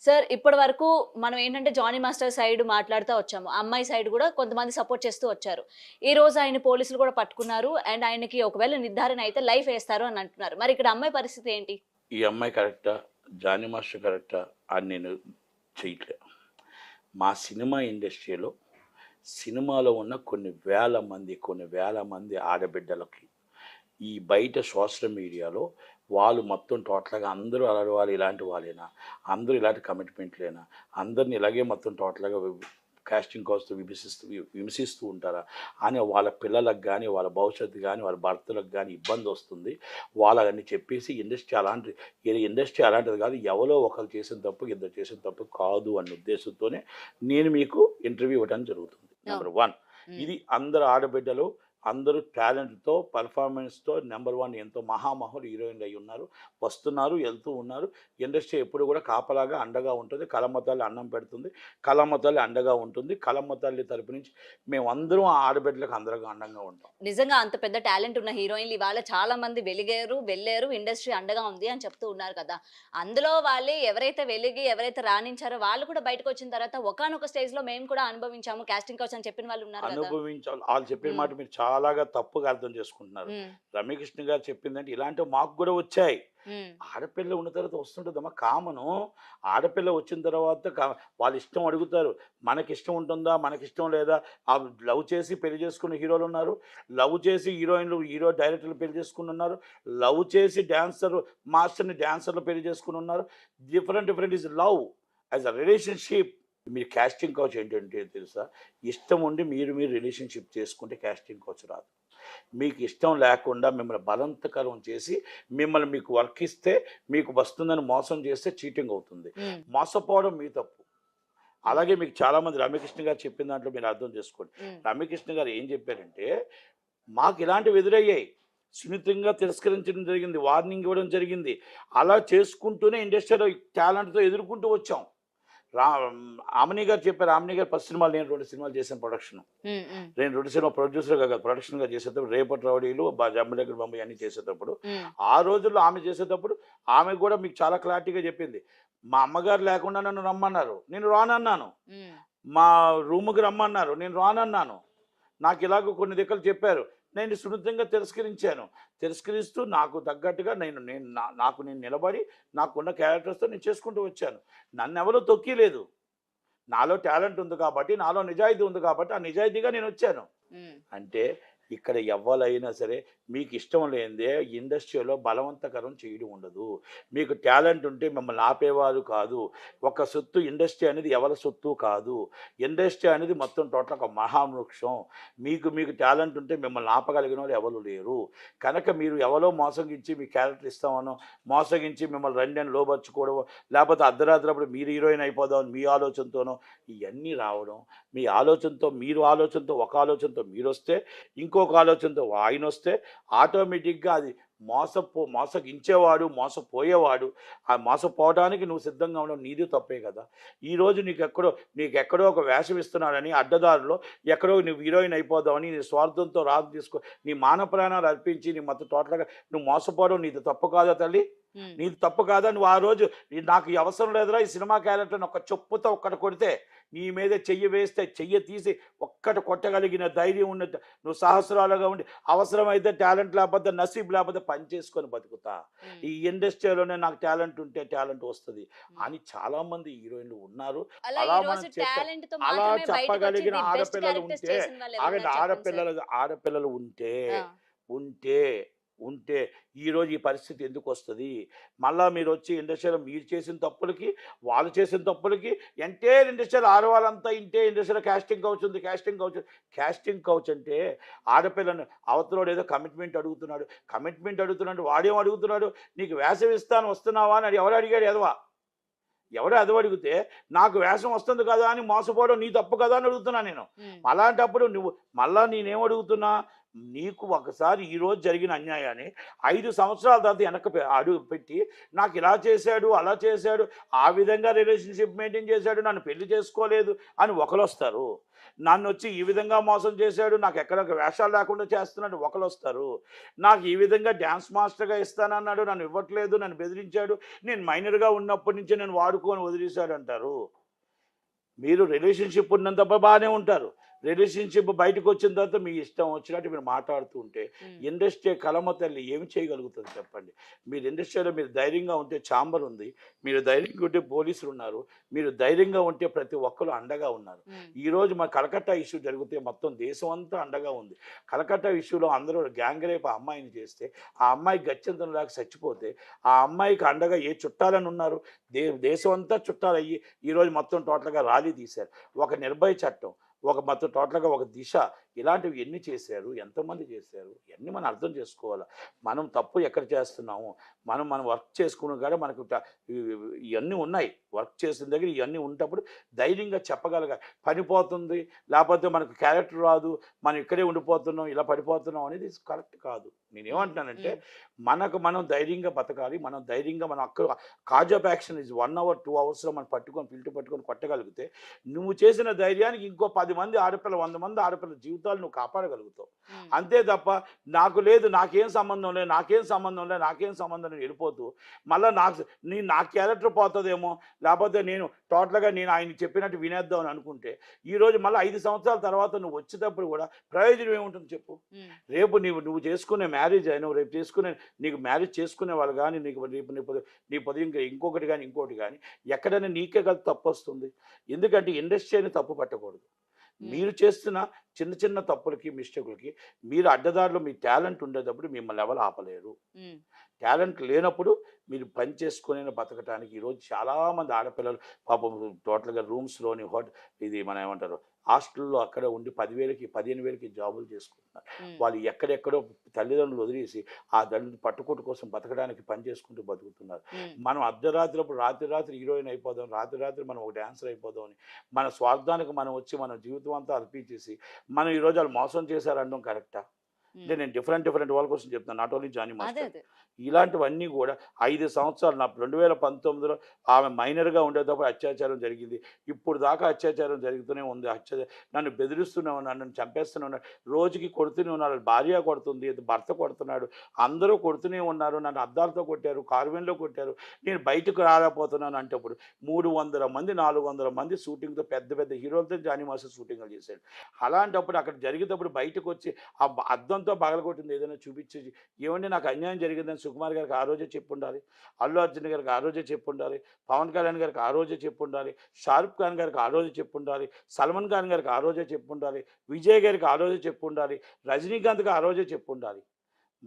Sir ఇప్పటి వరకు మనం ఏంటంటే జానీ మాస్టర్ సైడ్ మాట్లాడుతా వచ్చాము. అమ్మాయి సైడ్ గూడా కొంతమంది సపోర్ట్ చేస్తూ వచ్చారు. ఈ రోజు ఆయన పోలీసులు కూడా పట్టుకున్నారు. అండ్ ఆయనకి ఒకవేళ నిర్ధారణ అయితే లైఫ్ ఏస్తారు అని అంటున్నారు. మరి ఇక్కడ అమ్మాయి పరిస్థితి ఏంటి? ఈ అమ్మాయి కరెక్టా? జానీ మాస్టర్ కరెక్టా? అని నేను చేయట్లే. మా సినిమా ఇండస్ట్రీలో సినిమాలో ఉన్న కొన్ని వేల మంది ఆడబిడ్డలకి ఈ బయట సోషల్ మీడియాలో వాళ్ళు మొత్తం టోటల్‌గా అందరూ అలాంటి వాళ్ళు ఇలాంటి వాళ్ళేనా? అందరూ ఇలాంటి కమిట్మెంట్‌లేనా? అందరిని ఇలాగే మొత్తం టోటల్‌గా కాస్టింగ్ కౌచ్‌తో విమర్శిస్తూ ఉంటారా? అని వాళ్ళ పిల్లలకు గానీ, వాళ్ళ భవిష్యత్తు గానీ, వాళ్ళ భర్తలకు గానీ ఇబ్బందొస్తుంది. వాళ్ళని చెప్పేసి ఇండస్ట్రీ అలాంటిది కాదు. ఎవరో ఒకళ్ళు చేసిన తప్పు, ఇద్దరు చేసిన తప్పు కాదు అన్న ఉద్దేశంతోనే నేను మీకు ఇంటర్వ్యూ ఇవ్వడం జరుగుతుంది. నెంబర్ 1 ఇది అందరు ఆడబిడ్డలు అందరూ టాలెంట్‌తో, పెర్ఫార్మెన్స్‌తో నెంబర్ 1 ఎంతో మహామహులు హీరోయిన్‌లు అయ్యి ఉన్నారు. వస్తున్నారు, వెళ్తూ ఉన్నారు. ఇండస్ట్రీ ఎప్పుడు కూడా కాపలాగా అండగా ఉంటుంది. కళమ్మ తల్లి అన్నం పెడుతుంది. కళమ్మ తల్లి అండగా ఉంటుంది. కళమ్మ తల్లి తరపు నుంచి మేమందరం ఆ ఆడబిడ్డలకు అందరం అండంగా ఉంటాం. నిజంగా అంత పెద్ద టాలెంట్ ఉన్న హీరోయిన్‌లు ఇవాళ చాలా మంది వెలిగారు, వెళ్లారు. ఇండస్ట్రీ అండగా ఉంది అని చెప్తూ ఉన్నారు కదా! అందులో వాళ్ళే ఎవరైతే వెలిగి, ఎవరైతే రాణించారో వాళ్ళు కూడా బయటకొచ్చిన తర్వాత ఒకానొక స్టేజ్‌లో మేము కూడా అనుభవించాము. కాస్టింగ్ కౌచ్ అని చెప్పిన వాళ్ళు ఉన్నారు కదా! అనుభవించాలి. ఆళ్ళు చెప్పిన హ్మ్. మాట మీరు చాలాగా తప్పుగా అర్థం చేసుకుంటున్నారు. హ్మ్. రమ్యకృష్ణ గారు చెప్పిందంటే ఇలాంటివి మాకు కూడా వచ్చాయి. హ్మ్. ఆడపిల్ల ఉన్న తర్వాత వస్తుంటదమ్మా కామను. ఆడపిల్ల వచ్చిన తర్వాత వాళ్ళ ఇష్టం అడుగుతారు. మనకిష్టం ఉంటుందా? మనకిష్టం లేదా? లవ్ చేసి పెళ్లి చేసుకున్న హీరోలున్నారు. లవ్ చేసి హీరో డైరెక్టర్లు పెళ్లి చేసుకునున్నారు. లవ్ చేసి డాన్సర్లు పెళ్లి చేసుకునున్నారు. Different is love as a relationship. మీరు కాస్టింగ్ కౌచ్ ఏంటంటే తెలుసా? ఇష్టం ఉండి మీరు రిలేషన్‌షిప్ చేసుకుంటే కాస్టింగ్ కౌచ్ రాదు. మీకు ఇష్టం లేకుండా మిమ్మల్ని బలవంతకరం చేసి మీకు వర్క్ ఇస్తే మీకు వస్తుందని మోసం చేస్తే చీటింగ్ అవుతుంది. హ్మ్. మోసపోవడం మీ తప్పు. అలాగే మీకు చాలామంది రమ్యకృష్ణ గారు చెప్పిన దాంట్లో మీరు అర్థం చేసుకోండి. హ్మ్. రమ్యకృష్ణ గారు ఏం చెప్పారంటే, మాకు ఇలాంటివి ఎదురయ్యాయి. సున్నితంగా తిరస్కరించడం జరిగింది. వార్నింగ్ ఇవ్వడం జరిగింది. అలా చేసుకుంటూనే ఇండస్ట్రీలో టాలెంట్‌తో ఎదుర్కొంటూ వచ్చాం. రా ఆమని గారు చెప్పారు. ఆమని గారు ఫస్ట్ సినిమాలు నేను 2 సినిమాలు చేశాను ప్రొడక్షన్. హ్మ్. హ్మ్. నేను 2 సినిమా ప్రొడ్యూసర్‌గా కాదు ప్రొడక్షన్‌గా చేసేటప్పుడు 'రేపటి రౌడీలు', 'జంబలకడి బొమ్మాయి' అన్నీ చేసేటప్పుడు హ్మ్. ఆ రోజుల్లో ఆమె చేసేటప్పుడు ఆమె కూడా మీకు చాలా క్లారిటీగా చెప్పింది. మా అమ్మగారు లేకుండా నన్ను రమ్మన్నారు. నేను రానన్నాను. హ్మ్. మా రూమ్‌కి రమ్మన్నారు. నేను రానన్నాను. నాకు ఇలాగ కొన్ని దిక్కలు చెప్పారు. నేను సున్నితంగా తిరస్కరించాను. తిరస్కరిస్తూ నాకు తగ్గట్టుగా నేను నేను నా నాకు నేను నిలబడి నాకున్న క్యారెక్టర్స్‌తో నేను చేసుకుంటూ వచ్చాను. నన్నెవరు తొక్కియలేదు. నాలో టాలెంట్ ఉంది కాబట్టి, నాలో నిజాయితీ ఉంది కాబట్టి, ఆ నిజాయితీగా నేనొచ్చాను. హ్మ్. అంటే ఇక్కడ ఎవ్వలైనా సరే మీకు ఇష్టం లేనిదే ఇండస్ట్రీలో బలవంతకరం చేయడం ఉండదు. మీకు టాలెంట్ ఉంటే మిమ్మల్ని ఆపేవారు కాదు. ఒక సొత్తు ఇండస్ట్రీ అనేది ఎవరి సొత్తు కాదు. ఇండస్ట్రీ అనేది మొత్తం టోటల్ ఒక మహావృక్షం. మీకు టాలెంట్ ఉంటే మిమ్మల్ని ఆపగలిగిన వాళ్ళు ఎవరు లేరు. కనుక మీరు ఎవరో మోసగించి మీ క్యారెక్టర్ ఇస్తామనో, మోసగించి మిమ్మల్ని రండి అని లోబర్చుకోవడమో, లేకపోతే అర్ధరాత్రప్పుడు మీరు హీరోయిన్ అయిపోదామని మీ ఆలోచనతోనో ఇయన్నీ రావడం. మీ ఆలోచనతో ఒక ఆలోచనతో మీరొస్తే, ఇంకొక ఆలోచనతో ఆయనొస్తే ఆటోమేటిక్‌గా అది మోసగించేవాడు, మోసపోయేవాడు. ఆ మోసపోవడానికి నువ్వు సిద్ధంగా ఉండడం నీది తప్పే కదా! ఈరోజు నీకెక్కడో ఒక వేషం ఇస్తున్నాడని అడ్డదారిలో ఎక్కడో నువ్వు హీరోయిన్ అయిపోదామని నీ స్వార్థంతో నీ మాన ప్రాణాలు అర్పించి నీ మొత్తం టోటల్‌గా నువ్వు మోసపోవడం నీది తప్పు కాదా తల్లి? హ్మ్. నీది తప్పు కాదా? నువ్వు ఆ రోజు నాకు ఈ అవసరం లేదురా ఈ సినిమా క్యారెక్టర్‌ని ఒక చెప్పుతో ఒక్కటి కొడితే, నీ మీద చెయ్యి వేస్తే చెయ్యి తీసి ఒక్కటి కొట్టగలిగిన ధైర్యం ఉన్నట్టు నువ్వు సహస్రాలుగా ఉండి అవసరమైతే టాలెంట్ లేకపోతే నసీబ్ లేకపోతే పని చేసుకొని బతుకుతా. హ్మ్. ఈ ఇండస్ట్రీలోనే నాకు టాలెంట్ ఉంటే టాలెంట్ వస్తది హ్మ్. అని చాలామంది హీరోయిన్‌లు ఉన్నారు. అలా అలా మనం ఈరోజు టాలెంట్‌తో అలా మాత్రమే బయటకొచ్చి చెప్పగలిగిన ది బెస్ట్ ఆడపిల్లలు క్యారెక్టర్స్ ఉంటే చేసిన వాళ్ళు ఆగండి ఎవరున్నారు చెప్పండి సార్? ఆడపిల్లలు ఉంటే ఆ! ఉంటే ఉంటే ఈరోజు ఈ పరిస్థితి ఎందుకొస్తది? మళ్ళా మీరొచ్చి ఇండస్ట్రీలో మీరు చేసిన తప్పులకి, వాళ్ళు చేసిన తప్పులకి ఎంటైర్ ఇండస్ట్రీలో ఆడవాళ్ళంతా ఇండస్ట్రీలో కాస్టింగ్ కౌచ్ అంటే ఆడపిల్లని అవతలోడు ఏదో కమిట్మెంట్ అడుగుతున్నాడు. వాడేం అడుగుతున్నాడు? నీకు వేషం ఇస్తాను వస్తున్నావా అని ఎవడు అడిగాడు ఎదవ? ఎవడో అదవ అడిగితే నాకు వేషం వస్తుంది కదా అని మోసపోవడం నీ తప్పు కదా అని అడుగుతున్నా నేను. హ్మ్. అలాంటప్పుడు నువ్వు మళ్ళా నేనేం అడుగుతున్నా? నీకు ఒకసారి ఈరోజు జరిగిన అన్యాయాన్ని 5 సంవత్సరాల తర్వాత వెనక్కి అడుగు పెట్టి నాకు ఇలా చేశాడు అలా చేశాడు ఆ విధంగా రిలేషన్షిప్ మెయింటైన్ చేశాడు నన్ను పెళ్లి చేసుకోలేదు అని ఒకరు వస్తారు. నన్ను వచ్చి ఈ విధంగా మోసం చేశాడు నాకు ఎక్కడ వేషాలు లేకుండా చేస్తున్నాడు ఒకరు వస్తారు. నాకు ఈ విధంగా డ్యాన్స్ మాస్టర్గా ఇస్తానన్నాడు నన్ను ఇవ్వట్లేదు నన్ను బెదిరించాడు నేను మైనర్గా ఉన్నప్పటి నుంచి నేను వాడుకొని వదిలేశాడు అంటారు. మీరు రిలేషన్షిప్ ఉన్నంత బాగానే ఉంటారు. రిలేషన్షిప్ బయటకు వచ్చిన తర్వాత మీ ఇష్టం వచ్చినట్టు మీరు మాట్లాడుతూ ఉంటే ఇండస్ట్రీ కలమ తల్లి ఏమి చేయగలుగుతుంది చెప్పండి. మీరు ఇండస్ట్రీలో మీరు ధైర్యంగా ఉంటే ఛాంబర్ ఉంది, మీరు ధైర్యంగా ఉంటే పోలీసులు ఉన్నారు, మీరు ధైర్యంగా ఉంటే ప్రతి ఒక్కరు అండగా ఉన్నారు. ఈరోజు మా కలకత్తా ఇష్యూ జరిగితే మొత్తం దేశం అంతా అండగా ఉంది. కలకత్తా ఇష్యూలో అందరూ గ్యాంగ్ రేప్ ఆ అమ్మాయిని చేస్తే ఆ అమ్మాయి గత్యంతరం లేక చచ్చిపోతే ఆ అమ్మాయికి అండగా ఏ చుట్టాలని ఉన్నారు. దేశం అంతా చుట్టాలయ్యి ఈరోజు మొత్తం టోటల్గా ర్యాలీ తీశారు. ఒక నిర్భయ చట్టం ఒక మొత్తం టోటల్గా ఒక దిశ ఇలాంటివి ఎన్ని చేశారు ఎంతమంది చేశారు ఇవన్నీ మనం అర్థం చేసుకోవాలి. మనం తప్పు ఎక్కడ చేస్తున్నాము మనం వర్క్ చేసుకున్న కాడ మనకు ఇవన్నీ ఉన్నాయి. వర్క్ చేసిన దగ్గర ఇవన్నీ ఉన్నప్పుడు ధైర్యంగా చెప్పగలగాలి. పనిపోతుంది లేకపోతే మనకు క్యారెక్టర్ రాదు మనం ఇక్కడే ఉండిపోతున్నాం ఇలా పడిపోతున్నాం అనేది కరెక్ట్ కాదు. నేనేమంటున్నానంటే మనం ధైర్యంగా బతకాలి. మనం ధైర్యంగా మనం అక్కడ cause of action is 1 hour 2 hours మనం పిల్టు పట్టుకొని కొట్టగలిగితే నువ్వు చేసిన ధైర్యానికి ఇంకో 10 మంది ఆడపిల్ల 100 మంది ఆడపిల్ల జీవితాలు నువ్వు కాపాడగలుగుతావు. అంతే తప్ప నాకు లేదు నాకేం సంబంధం లేదు నాకేం సంబంధం నేను వెళ్ళిపోతూ మళ్ళీ నా క్యారెక్టర్ పోతుందేమో లేకపోతే నేను టోటల్గా నేను ఆయన చెప్పినట్టు వినేద్దాం అని అనుకుంటే ఈరోజు మళ్ళీ 5 సంవత్సరాల తర్వాత నువ్వు వచ్చేటప్పుడు కూడా ప్రయోజనం ఏముంటుంది చెప్పు. రేపు నువ్వు చేసుకునే మ్యారేజ్ అయినా రేపు నీకు మ్యారేజ్ చేసుకునే వాళ్ళు కానీ నీ పొద్దు ఇంకొకటి కానీ ఎక్కడైనా నీకే కదా తప్పు వస్తుంది. ఎందుకంటే ఇండస్ట్రీని తప్పు పట్టకూడదు. మీరు చేస్తున్న చిన్న చిన్న తప్పులకి మిస్టేకులకి మీరు అడ్డదారిలో మీ టాలెంట్ ఉండేటప్పుడు మిమ్మల్ని ఎవరు ఆపలేరు. టాలెంట్ లేనప్పుడు మీరు పని చేసుకునే బతకటానికి ఈరోజు చాలామంది ఆడపిల్లలు పాపం టోటల్గా రూమ్స్లోని ఇది మనం ఏమంటారు హాస్టల్లో అక్కడ ఉండి 10,000కి 15,000కి జాబులు చేసుకుంటున్నారు. వాళ్ళు ఎక్కడెక్కడో తల్లిదండ్రులు వదిలేసి ఆ తల్లి పట్టుకోటు కోసం బతకడానికి పని చేసుకుంటూ బతుకుతున్నారు. మనం అర్ధరాత్రి రాత్రి హీరోయిన్ అయిపోదాం రాత్రి మనం ఒక డాన్సర్ అయిపోదాం అని మన స్వార్థానికి మనం వచ్చి మన జీవితం అంతా అర్పించేసి మనం ఈరోజు వాళ్ళు మోసం చేశారనడం కరెక్టా? అంటే నేను డిఫరెంట్ వాళ్ళ కోసం చెప్తాను నాట్ ఓన్లీ జానీ మాస్టర్. ఇలాంటివన్నీ కూడా 5 సంవత్సరాలు నా 2019లో ఆమె మైనర్గా ఉండేటప్పుడు అత్యాచారం జరిగింది. ఇప్పుడు దాకా అత్యాచారం జరుగుతూనే ఉంది. నన్ను బెదిరిస్తూనే ఉన్నాడు నన్ను చంపేస్తూనే ఉన్నాడు రోజుకి కొడుతూనే ఉన్నాడు. భార్య కొడుతుంది భర్త కొడుతున్నాడు అందరూ కొడుతూనే ఉన్నారు. నన్ను అద్దాలతో కొట్టారు కార్వెన్లో కొట్టారు నేను బయటకు రాలేకపోతున్నాను. అంటే ఇప్పుడు 300 మంది 400 మంది షూటింగ్తో పెద్ద హీరోలతో జానీ మాస్టర్ షూటింగ్లు చేశాడు. అలాంటప్పుడు అక్కడ జరిగేటప్పుడు బయటకు వచ్చి ఆ అద్దంతో పగలగొట్టింది ఏదైనా చూపించేసి ఏమంటే నాకు అన్యాయం జరిగిందని సుకుమార్ గారికి ఆ రోజే చెప్పుండాలి, అల్లు అర్జున్ గారికి ఆ రోజే చెప్పుండాలి, పవన్ కళ్యాణ్ గారికి ఆ రోజే చెప్పుండాలి, షారుఖ్ ఖాన్ గారికి ఆ రోజే చెప్పుండాలి, సల్మాన్ ఖాన్ గారికి ఆ రోజే చెప్పుండాలి, విజయ్ గారికి ఆ రోజే చెప్పుండాలి, రజనీకాంత్కి ఆ రోజే చెప్పుండాలి.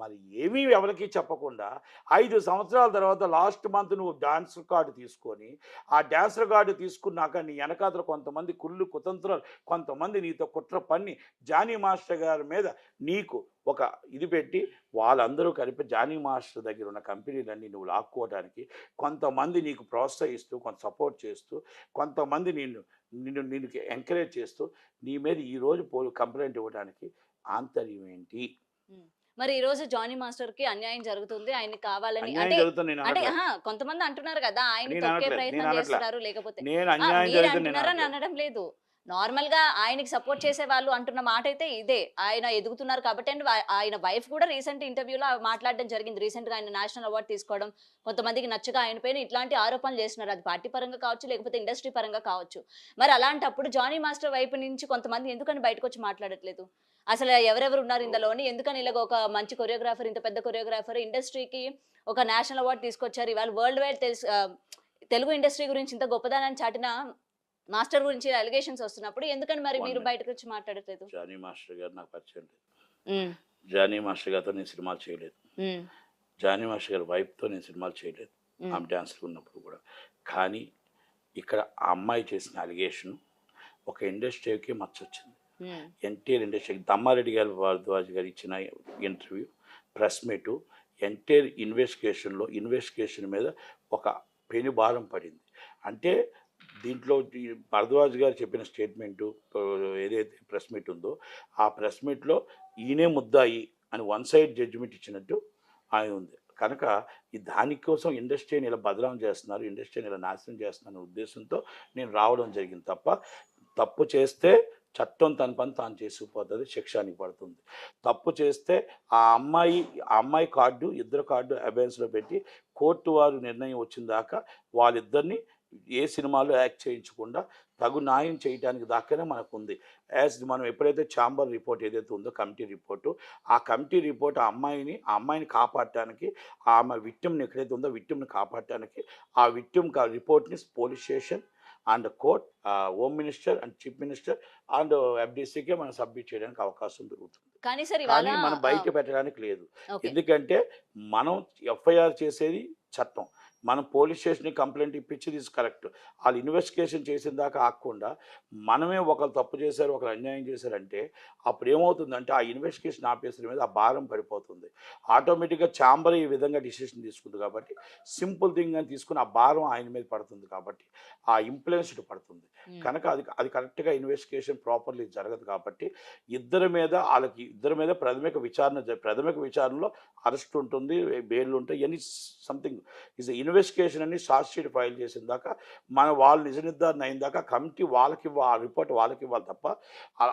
మరి ఏమీ ఎవరికి చెప్పకుండా 5 సంవత్సరాల తర్వాత లాస్ట్ మంత్ నువ్వు డాన్స్ కార్డు తీసుకొని ఆ డాన్స్ కార్డు తీసుకున్నాక నీ వెనకాతల కొంతమంది కుతంత్రాలు కొంతమంది నీతో కుట్ర పన్ని జానీ మాస్టర్ గారి మీద నీకు ఒక ఇది పెట్టి వాళ్ళందరూ కలిపి జానీ మాస్టర్ దగ్గర ఉన్న కంపెనీలన్నీ నువ్వు లాక్కోవడానికి కొంతమంది నీకు ప్రోత్సహిస్తూ కొంత సపోర్ట్ చేస్తూ కొంతమంది నిన్ను ఎంకరేజ్ చేస్తూ నీ మీద ఈరోజు కంప్లైంట్ ఇవ్వడానికి ఆంతర్యం ఏంటి? మరి ఈ రోజు జానీ మాస్టర్ కి అన్యాయం జరుగుతుంది ఆయన్ని కావాలని అంటే కొంతమంది అంటున్నారు కదా ఆయన తొక్కే ప్రయత్నం చేస్తున్నారు లేకపోతే మీరు అంటున్నారని అనడం లేదు. నార్మల్ గా ఆయనకి సపోర్ట్ చేసే వాళ్ళు అంటున్న మాట అయితే ఇదే ఆయన ఎదుగుతున్నారు కాబట్టి. అండ్ ఆయన వైఫ్ కూడా రీసెంట్ ఇంటర్వ్యూలో మాట్లాడడం జరిగింది. రీసెంట్ గా ఆయన నేషనల్ అవార్డు తీసుకోవడం కొంతమందికి నచ్చగా ఆయన పైన ఇట్లాంటి ఆరోపణలు చేస్తున్నారు. అది పార్టీ పరంగా కావచ్చు లేకపోతే ఇండస్ట్రీ పరంగా కావచ్చు. మరి అలాంటప్పుడు జానీ మాస్టర్ వైపు నుంచి కొంతమంది ఎందుకని బయటకు వచ్చి మాట్లాడట్లేదు? అసలు ఎవరెవరు ఉన్నారు ఇందులోని ఎందుకని ఇలాగ ఒక మంచి కొరియోగ్రాఫర్ ఇంత పెద్ద కొరియోగ్రాఫర్ ఇండస్ట్రీకి ఒక నేషనల్ అవార్డు తీసుకొచ్చారు. ఇవాళ వరల్డ్ వైడ్ తెలుగు ఇండస్ట్రీ గురించి ఇంత గొప్పదానాన్ని చాటిన మాస్టర్ గురించి అలిగేషన్స్ వస్తున్నప్పుడు ఎందుకని మరి మీరు బయటకు వచ్చి మాట్లాడట్లేదు? జానీ మాస్టర్ గారు నాకు పరిచయం లేదు. జానీ మాస్టర్ గారితో నేను సినిమాలు చేయలేదు. జానీ మాస్టర్ గారి వైఫ్తో నేను సినిమాలు చేయలేదు ఆమె డాన్స్లో ఉన్నప్పుడు కూడా. కానీ ఇక్కడ ఆ అమ్మాయి చేసిన అలిగేషన్ ఒక ఇండస్ట్రీకి మచ్చొచ్చింది. ఎన్టీఆర్ ఇండస్ట్రీకి దమ్మారెడ్డి గారు భారద్వాజ్ గారు ఇచ్చిన interview press meet NTR investigation మీద ఒక పెను భారం పడింది. అంటే దీంట్లో ఈ భరద్వాజ్ గారు చెప్పిన స్టేట్మెంటు ఏదైతే ప్రెస్ మీట్ ఉందో ఆ ప్రెస్ మీట్లో ఈయనే ముద్దాయి అని వన్ సైడ్ జడ్జిమెంట్ ఇచ్చినట్టు ఆయన ఉంది. కనుక ఈ దానికోసం ఇండస్ట్రీని ఇలా బదనాం చేస్తున్నారు, ఇండస్ట్రీని ఇలా నాశనం చేస్తున్నారు ఉద్దేశంతో నేను రావడం జరిగింది తప్ప, తప్పు చేస్తే చట్టం తన పని తాను చేసుకుపోతుంది, శిక్షానికి పడుతుంది. తప్పు చేస్తే ఆ అమ్మాయి కార్డు, ఇద్దరు కార్డు అబెన్స్లో పెట్టి కోర్టు వారు నిర్ణయం వచ్చిన దాకా వాళ్ళిద్దరిని ఏ సినిమాలో యాక్ట్ చేయించకుండా తగు న్యాయం చేయడానికి దాకానే మనకు ఉంది. యాజ్ మనం ఎప్పుడైతే ఛాంబర్ రిపోర్ట్ ఏదైతే ఉందో కమిటీ రిపోర్టు, ఆ కమిటీ రిపోర్ట్ ఆ అమ్మాయిని కాపాడటానికి, ఆమె విక్టిమ్ని ఎక్కడైతే ఉందో విక్టిమ్ని కాపాడటానికి ఆ విక్టిమ్ రిపోర్ట్ని police station and court, home minister and chief minister and ఎఫ్డీసీకే మనం సబ్మిట్ చేయడానికి అవకాశం దొరుకుతుంది. కానీ సార్ కానీ ఇవాళ మనం బయట పెట్టడానికి లేదు. ఓకే. ఎందుకంటే మనం ఎఫ్ఐఆర్ చేసేది చట్టం, మనం పోలీస్ స్టేషన్కి కంప్లైంట్ ఇప్పించేది ఇది కరెక్ట్. వాళ్ళు ఇన్వెస్టిగేషన్ చేసిన దాకా ఆగకుండా మనమే ఒకరు తప్పు చేశారు, ఒకరు అన్యాయం చేశారంటే అప్పుడు ఏమవుతుందంటే ఆ ఇన్వెస్టిగేషన్ ఆఫీసర్ మీద ఆ భారం పడిపోతుంది. ఆటోమేటిక్గా ఛాంబర్ ఈ విధంగా డిసిషన్ తీసుకుంది కాబట్టి సింపుల్ థింగ్ అని తీసుకుని ఆ భారం ఆయన మీద పడుతుంది కాబట్టి ఆ ఇంప్లూయెన్స్ పడుతుంది. కనుక అది కరెక్ట్గా ఇన్వెస్టిగేషన్ ప్రాపర్లీ జరగదు కాబట్టి ఇద్దరి మీద ప్రాథమిక విచారణలో అరెస్ట్ ఉంటుంది, బెయిల్ ఉంటాయి, ఇవన్నీ సంథింగ్ ఈజ్ ఇన్వెస్టిగేషన్ అని షార్ట్ షీట్ ఫైల్ చేసిన దాకా వాళ్ళు నిజ నిర్ధారణ అయిన దాకా కమిటీ వాళ్ళకి ఆ రిపోర్ట్ వాళ్ళకి ఇవ్వాలి తప్ప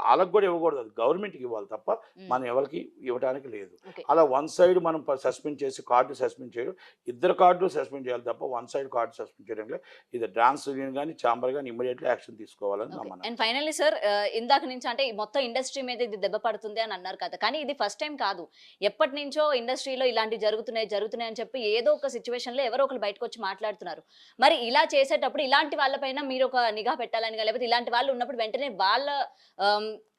వాళ్ళకి కూడా ఇవ్వకూడదు, అది గవర్నమెంట్కి ఇవ్వాలి తప్ప మనం ఎవరికి ఇవ్వడానికి లేదు. అలా వన్ సైడ్ మనం సస్పెండ్ చేసి కార్డు సస్పెండ్ చేయడం, ఇద్దరు కార్డు సస్పెండ్ చేయాలి తప్ప వన్ సైడ్ కార్డు సస్పెండ్ చేయడం లేదు. ఇది డాన్స్ యూనియన్ కానీ ఛాంబర్ కానీ ఇమీడియట్లీ యాక్షన్ తీసుకోవాలని నా మనం. అండ్ ఫైనల్లీ సార్, ఇందాక నుంచి అంటే మొత్తం ఇండస్ట్రీ మీద ఇది దెబ్బ పడుతుంది అని అన్నారు కదా, కానీ ఇది ఫస్ట్ టైం కాదు. ఎప్పటి నుంచో ఇండస్ట్రీలో ఇలాంటివి జరుగుతున్నాయి అని చెప్పి ఏదో ఒక సిచ్యువేషన్ లో ఎవరో ఒకరు బయటకు వచ్చి మాట్లాడుతున్నారు. మరి ఇలా చేసేటప్పుడు ఇలాంటి వాళ్ళపైన మీరు ఒక నిఘా పెట్టాలని, లేకపోతే ఇలాంటి వాళ్ళు ఉన్నప్పుడు వెంటనే వాళ్ళ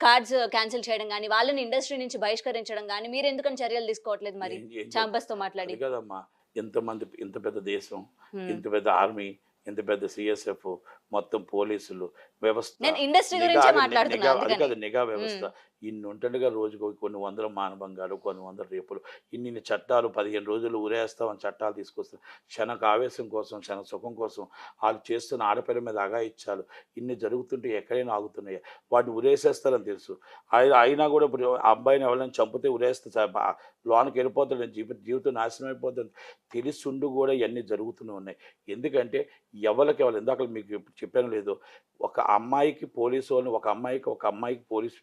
కార్డ్స్ క్యాన్సిల్ చేయడం కానీ, వాళ్ళని ఇండస్ట్రీ నుంచి బహిష్కరించడం కానీ మీరు ఎందుకని చర్యలు తీసుకోవట్లేదు? మరి ఛాంబర్స్ తో మాట్లాడి కదమ్మా, ఇంత పెద్ద దేశం, ఇంత పెద్ద ఆర్మీ, ఇంత పెద్ద సిఎస్ఎఫ్, మొత్తం పోలీసులు వ్యవస్థ, నిఘా వ్యవస్థ ఇన్ని ఉంటుండగా రోజుకు కొన్ని వందల మానభంగాలు, కొన్ని వందల రేపులు, ఇన్ని చట్టాలు 15 రోజులు ఊరేస్తామని చట్టాలు తీసుకొస్తారు. క్షణకు ఆవేశం కోసం, క్షణ సుఖం కోసం వాళ్ళు చేస్తున్న ఆడపిల్ల మీద అఘాయిత్యాలు ఇన్ని జరుగుతుంటే ఎక్కడైనా ఆగుతున్నాయి. వాటిని ఉరేసేస్తారని తెలుసు. అయినా కూడా ఇప్పుడు అబ్బాయిని ఎవరైనా చంపితే ఉరేస్తే లోనికి వెళ్ళిపోతాడు, జీవితం నాశనం అయిపోతుంది తెలుసుండు కూడా ఇవన్నీ జరుగుతూనే ఉన్నాయి. ఎందుకంటే ఎవరికి ఇందాక మీకు చెప్పాను లేదు, ఒక అమ్మాయికి పోలీసు వాళ్ళని ఒక అమ్మాయికి పోలీస్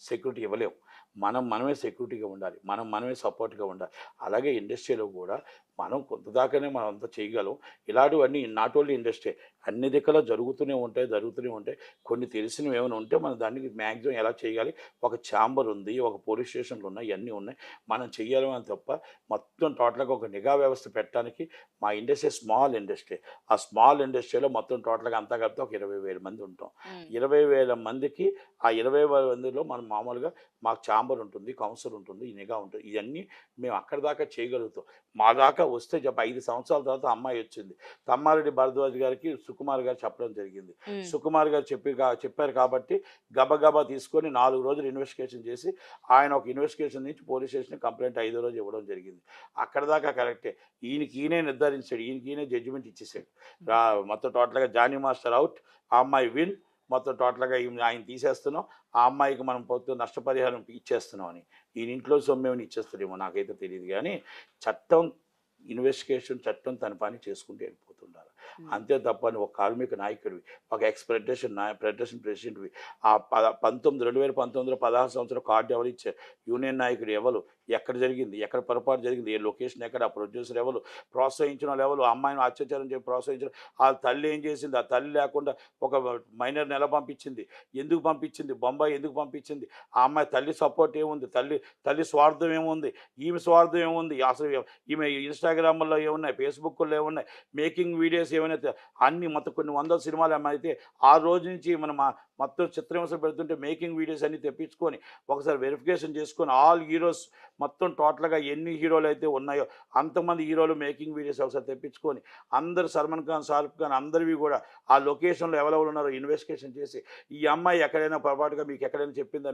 సెక్యూరిటీ ఇవ్వలేము. మనమే సెక్యూరిటీగా ఉండాలి, మనమే సపోర్ట్గా ఉండాలి. అలాగే ఇండస్ట్రీలో కూడా మనం కొంతదాకానే మనం అంతా చేయగలం. ఇలాంటివన్నీ నాట్ ఓన్లీ ఇండస్ట్రీ, అన్ని దిక్కలా జరుగుతూనే ఉంటాయి. కొన్ని తెలిసినవి ఏమైనా ఉంటే మనం దానికి మ్యాక్సిమం ఎలా చేయాలి, ఒక ఛాంబర్ ఉంది, ఒక పోలీస్ స్టేషన్లు ఉన్నాయి, ఇవన్నీ ఉన్నాయి, మనం చెయ్యాలని తప్ప మొత్తం టోటల్గా ఒక నిఘా వ్యవస్థ పెట్టడానికి మా ఇండస్ట్రీ స్మాల్ ఇండస్ట్రీ. ఆ స్మాల్ ఇండస్ట్రీలో మొత్తం టోటల్గా అంతా కలిపితే ఒక 20,000 మంది ఉంటాం. 20,000 మందికి ఆ 20,000 మందిలో మనం మామూలుగా మాకు ఛాంబర్ ఉంటుంది, కౌన్సిల్ ఉంటుంది, ఈ నిఘా ఉంటుంది, ఇవన్నీ మేము అక్కడి దాకా చేయగలుగుతాం. మా దాకా వస్తే 5 సంవత్సరాల తర్వాత అమ్మాయి వచ్చింది. తమ్మారెడ్డి భరద్వాజ్ గారికి సుకుమార్ గారు చెప్పడం జరిగింది. సుకుమార్ గారు చెప్పారు కాబట్టి గబగబా తీసుకొని 4 రోజులు ఇన్వెస్టిగేషన్ చేసి ఆయన ఒక ఇన్వెస్టిగేషన్ నుంచి పోలీస్ స్టేషన్ కంప్లైంట్ 5వ రోజు ఇవ్వడం జరిగింది. అక్కడ దాకా కరెక్టే. ఈయనే నిర్ధారించాడు, ఈయనే జడ్జిమెంట్ ఇచ్చేసాడు. మొత్తం టోటల్గా జానీ మాస్టర్ అవుట్, ఆ అమ్మాయి విన్, మొత్తం టోటల్గా ఆయన తీసేస్తున్నాం, ఆ అమ్మాయికి మనం పొద్దు నష్టపరిహారం ఇచ్చేస్తున్నాం అని. ఈయన ఇంట్లో సొమ్మేమని ఇచ్చేస్తారేమో నాకైతే తెలియదు. కానీ చట్టం తన పని చేసుకుంటూ వెళ్ళిపోతుండాలి అంతే తప్ప. ఒక కార్మిక నాయకుడివి, ఒక ఫెడరేషన్ ప్రెసిడెంట్వి, ఆ 2019లో 16 సంవత్సరాల కార్డు ఎవరు ఇచ్చారు, యూనియన్ నాయకుడు ఎవరు, ఎక్కడ జరిగింది, ఎక్కడ పొరపాటు జరిగింది, ఏ లొకేషన్ ఎక్కడ, ఆ ప్రొడ్యూసర్ ఎవరు, ప్రోత్సహించిన వాళ్ళు ఎవరు, అమ్మాయిని అత్యాచారం చెప్పి ప్రోత్సహించిన ఆ తల్లి ఏం చేసింది, ఆ తల్లి లేకుండా ఒక మైనర్ని ఎలా పంపించింది, ఎందుకు పంపించింది, బొంబాయి ఎందుకు పంపించింది, ఆ అమ్మాయి తల్లి సపోర్ట్ ఏముంది, తల్లి స్వార్థం ఏముంది, ఈమె స్వార్థం ఏముంది, అసలు ఈమె ఇన్స్టాగ్రామ్లో ఏమున్నాయి, ఫేస్బుక్లో ఏమున్నాయి, మేకింగ్ వీడియోస్ ఏమైనా అన్ని మొత్తం కొన్ని 100 సినిమాలు అయితే ఆ రోజు నుంచి మనం మొత్తం చిత్రహింస పెడుతుంటే మేకింగ్ వీడియోస్ అన్ని తెప్పించుకొని ఒకసారి వెరిఫికేషన్ చేసుకొని ఆల్ హీరోస్ మొత్తం టోటల్గా ఎన్ని హీరోలు అయితే ఉన్నాయో అంతమంది హీరోలు మేకింగ్ వీడియోస్ ఒకసారి తెప్పించుకొని అందరు సల్మాన్ ఖాన్, షారుఖ్ ఖాన్ అందరివి కూడా ఆ లొకేషన్లో ఎవరెవరు ఉన్నారో ఇన్వెస్టిగేషన్ చేసి ఈ అమ్మాయి ఎక్కడైనా పొరపాటుగా మీకు ఎక్కడైనా చెప్పిందా,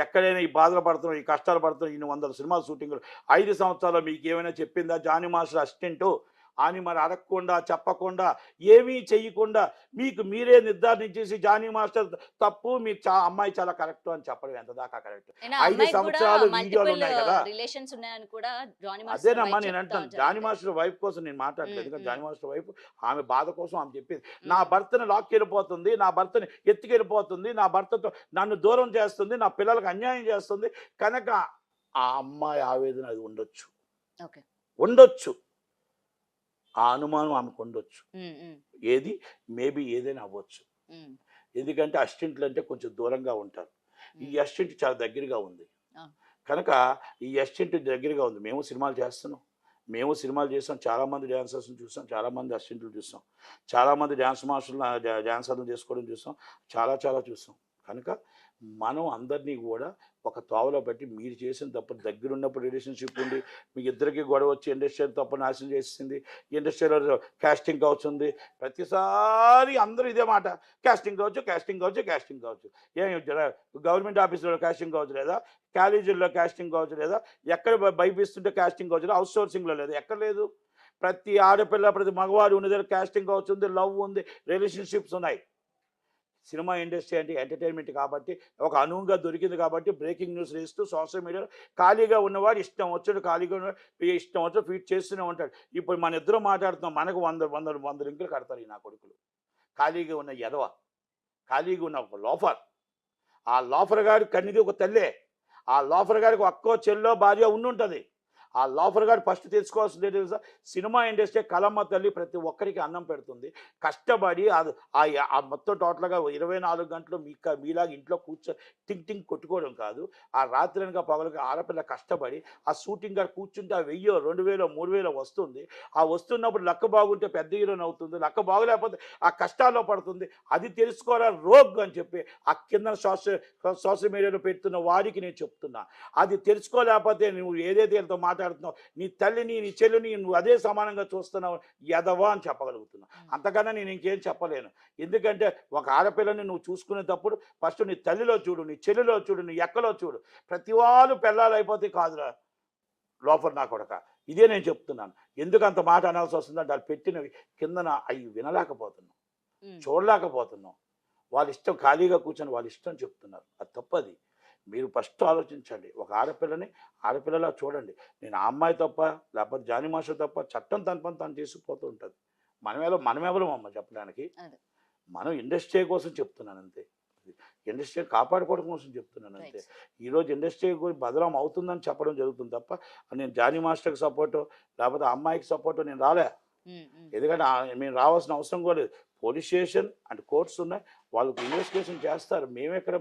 ఎక్కడైనా ఈ బాధలు పడుతున్నాం, ఈ కష్టాలు పడుతున్నాం, ఇన్ని 100 సినిమాల షూటింగ్లు 5 సంవత్సరాల్లో మీకు ఏమైనా చెప్పిందా, జానీ మాస్టర్ అసిస్టెంటు అని మరి అడగకుండా చెప్పకుండా ఏమీ చెయ్యకుండా మీకు మీరే నిర్ధారించేసి జానీ మాస్టర్ తప్పు మీ అమ్మాయి చాలా కరెక్ట్ అని చెప్పడం ఎంత దాకా కరెక్ట్? అయినా 5 అమ్మాయికి కూడా సంవత్సరాలు వీడియోలు మల్టిపుల్ ఉన్నాయి కదా. రిలేషన్స్ ఉన్నాయని కూడా జానీ మాస్టర్ అదేనమ్మా వైఫ్ నేను చెప్తా అంటాను, జానీ జరిగింది. మాస్టర్ వైఫ్ కోసం నేను మాట్లాడలేదు. ఎందుకంటే జానీ ఉమ్. మాస్టర్ వైఫ్ ఆమె బాధ కోసం ఆమె చెప్పింది, నా భర్తను లాక్కెళ్ళిపోతుంది, నా భర్తని ఎత్తుకెళ్ళిపోతుంది, నా భర్తతో నన్ను దూరం చేస్తుంది, నా పిల్లలకు అన్యాయం చేస్తుంది, కనుక ఆ అమ్మాయి ఆవేదన అది ఉండొచ్చు, ఓకే. ఉండొచ్చు, ఆ అనుమానం ఆమెకు ఉండొచ్చు. ఉమ్, ఉమ్, ఏది మేబీ ఏదైనా అవ్వచ్చు. ఉమ్, ఎందుకంటే అసిస్టెంట్లు అంటే కొంచెం దూరంగా ఉంటారు, ఈ ఉమ్. అసిస్టెంట్ చాలా దగ్గరగా ఉంది. ఆ. కనుక ఈ అసిస్టెంట్ దగ్గరగా ఉంది. మేము సినిమాలు చేస్తున్నాం, మేము సినిమాలు చేస్తాం, చాలామంది డ్యాన్సర్స్ని చూస్తాం, చాలామంది అసిస్టెంట్లు చూస్తాం, చాలామంది డ్యాన్స్ మాస్టర్లు డ్యాన్సర్లు చేసుకోవడం చూస్తాం, చాలా చాలా చూస్తాం. కనుక మనం అందరినీ కూడా ఒక తోవలో పెట్టి మీరు చేసిన తప్పు దగ్గర ఉన్నప్పుడు రిలేషన్షిప్ ఉండి మీ ఇద్దరికి గొడవ వచ్చి ఇండస్ట్రీ తప్పు నాశనం చేసింది, ఇండస్ట్రీలో కాస్టింగ్ కావచ్చు ఉంది, ప్రతిసారి అందరూ ఇదే మాట, కాస్టింగ్ కావచ్చు, కాస్టింగ్ కావచ్చు, కాస్టింగ్ కావచ్చు. ఏం గవర్నమెంట్ ఆఫీసులో కాస్టింగ్ కావచ్చు లేదా, కాలేజీల్లో కాస్టింగ్ కావచ్చు లేదా, ఎక్కడ భయపిస్తుంటే కాస్టింగ్ కావచ్చు లేదా, అవుట్ సోర్సింగ్లో లేదు, ఎక్కడ లేదు. ప్రతి ఆడపిల్ల ప్రతి మగవాడు ఉన్న దగ్గర కాస్టింగ్ కావచ్చు ఉంది, లవ్ ఉంది, రిలేషన్షిప్స్ ఉన్నాయి. సినిమా ఇండస్ట్రీ అంటే ఎంటర్టైన్మెంట్ కాబట్టి ఒక అనువుగా దొరికింది కాబట్టి బ్రేకింగ్ న్యూస్ వేస్తూ సోషల్ మీడియాలో ఖాళీగా ఉన్నవాడు ఇష్టం వచ్చాడు, ఖాళీగా ఉన్నవాడు ఇష్టం వచ్చాడు ఫీట్ చేస్తూనే ఉంటాడు. ఇప్పుడు మన ఇద్దరు మాట్లాడుతున్నాం, మనకు 100 లింకులు కడతారు ఈ నా కొడుకులు. ఖాళీగా ఉన్న ఎదవ, ఖాళీగా ఉన్న ఒక లోఫర్, ఆ లోఫర్ గారి కన్నిది ఒక తల్లే, ఆ లోఫర్ గారికి అక్కో చెల్లో భార్య ఉండుంటుంది. ఆ లోఫర్ గారు ఫస్ట్ తెలుసుకోవాల్సింది తెలుసా, సినిమా ఇండస్ట్రీ కలమ్మ తల్లి ప్రతి ఒక్కరికి అన్నం పెడుతుంది, కష్టపడి అది ఆ మొత్తం టోటల్గా 24 గంటలు మీలాగా ఇంట్లో టింగ్ టింగ్ కొట్టుకోవడం కాదు. ఆ రాత్రి అనక పగలగా ఆడపిల్ల కష్టపడి ఆ షూటింగ్ గారు కూర్చుంటే ఆ 1000, 2000, 3000 వస్తుంది. ఆ వస్తున్నప్పుడు లక్క బాగుంటే పెద్ద హీరోని అవుతుంది, లక్క బాగలేకపోతే ఆ కష్టాల్లో పడుతుంది. అది తెలుసుకోరా రోగ్ అని చెప్పి ఆ కింద సోషల్ మీడియాలో పెడుతున్న వాడికి నేను చెప్తున్నా, అది తెలుసుకోలేకపోతే నువ్వు ఏదైతే వీళ్ళతో మాట్లాడుతున్నావు, నీ తల్లిని నీ చెల్లిని నువ్వు అదే సమానంగా చూస్తున్నావు ఎదవా అని చెప్పగలుగుతున్నావు. అంతకన్నా నేను ఇంకేం చెప్పలేను. ఎందుకంటే ఒక ఆడపిల్లని నువ్వు చూసుకునేటప్పుడు ఫస్ట్ నీ తల్లిలో చూడు, నీ చెల్లిలో చూడు, నీ ఎక్కలో చూడు. ప్రతి వాళ్ళు పిల్లలు అయిపోతే కాదురా లోపల నా కొడక, ఇదే నేను చెప్తున్నాను. ఎందుకు అంత మాట అనాల్సి వస్తుందంటే వాళ్ళు పెట్టినవి కిందన అవి వినలేకపోతున్నాం, చూడలేకపోతున్నాం. వాళ్ళ ఇష్టం ఖాళీగా కూర్చొని వాళ్ళ ఇష్టం చెప్తున్నారు, అది తప్పది. మీరు ఫస్ట్ ఆలోచించండి, ఒక ఆడపిల్లలా చూడండి. నేను ఆ అమ్మాయి తప్ప లేకపోతే జానీ మాస్టర్ తప్ప, చట్టం తన పని తను చేసుకుపోతూ ఉంటుంది. మనమెవరం అమ్మ చెప్పడానికి, మనం ఇండస్ట్రీ కోసం చెప్తున్నాను అంతే, ఇండస్ట్రీ కాపాడుకోవడం కోసం చెప్తున్నాను అంతే. ఈరోజు ఇండస్ట్రీ గురించి బదలాం అవుతుందని చెప్పడం జరుగుతుంది తప్ప నేను జానీ మాస్టర్కి సపోర్టు లేకపోతే అమ్మాయికి సపోర్టు నేను రాలే. ఎందుకంటే మేము రావాల్సిన అవసరం కూడా లేదు. పోలీస్ స్టేషన్ అండ్ కోర్ట్స్ ఉన్నాయి, వాళ్ళకి ఇన్వెస్టిగేషన్ చేస్తారు. మేమెక్కడ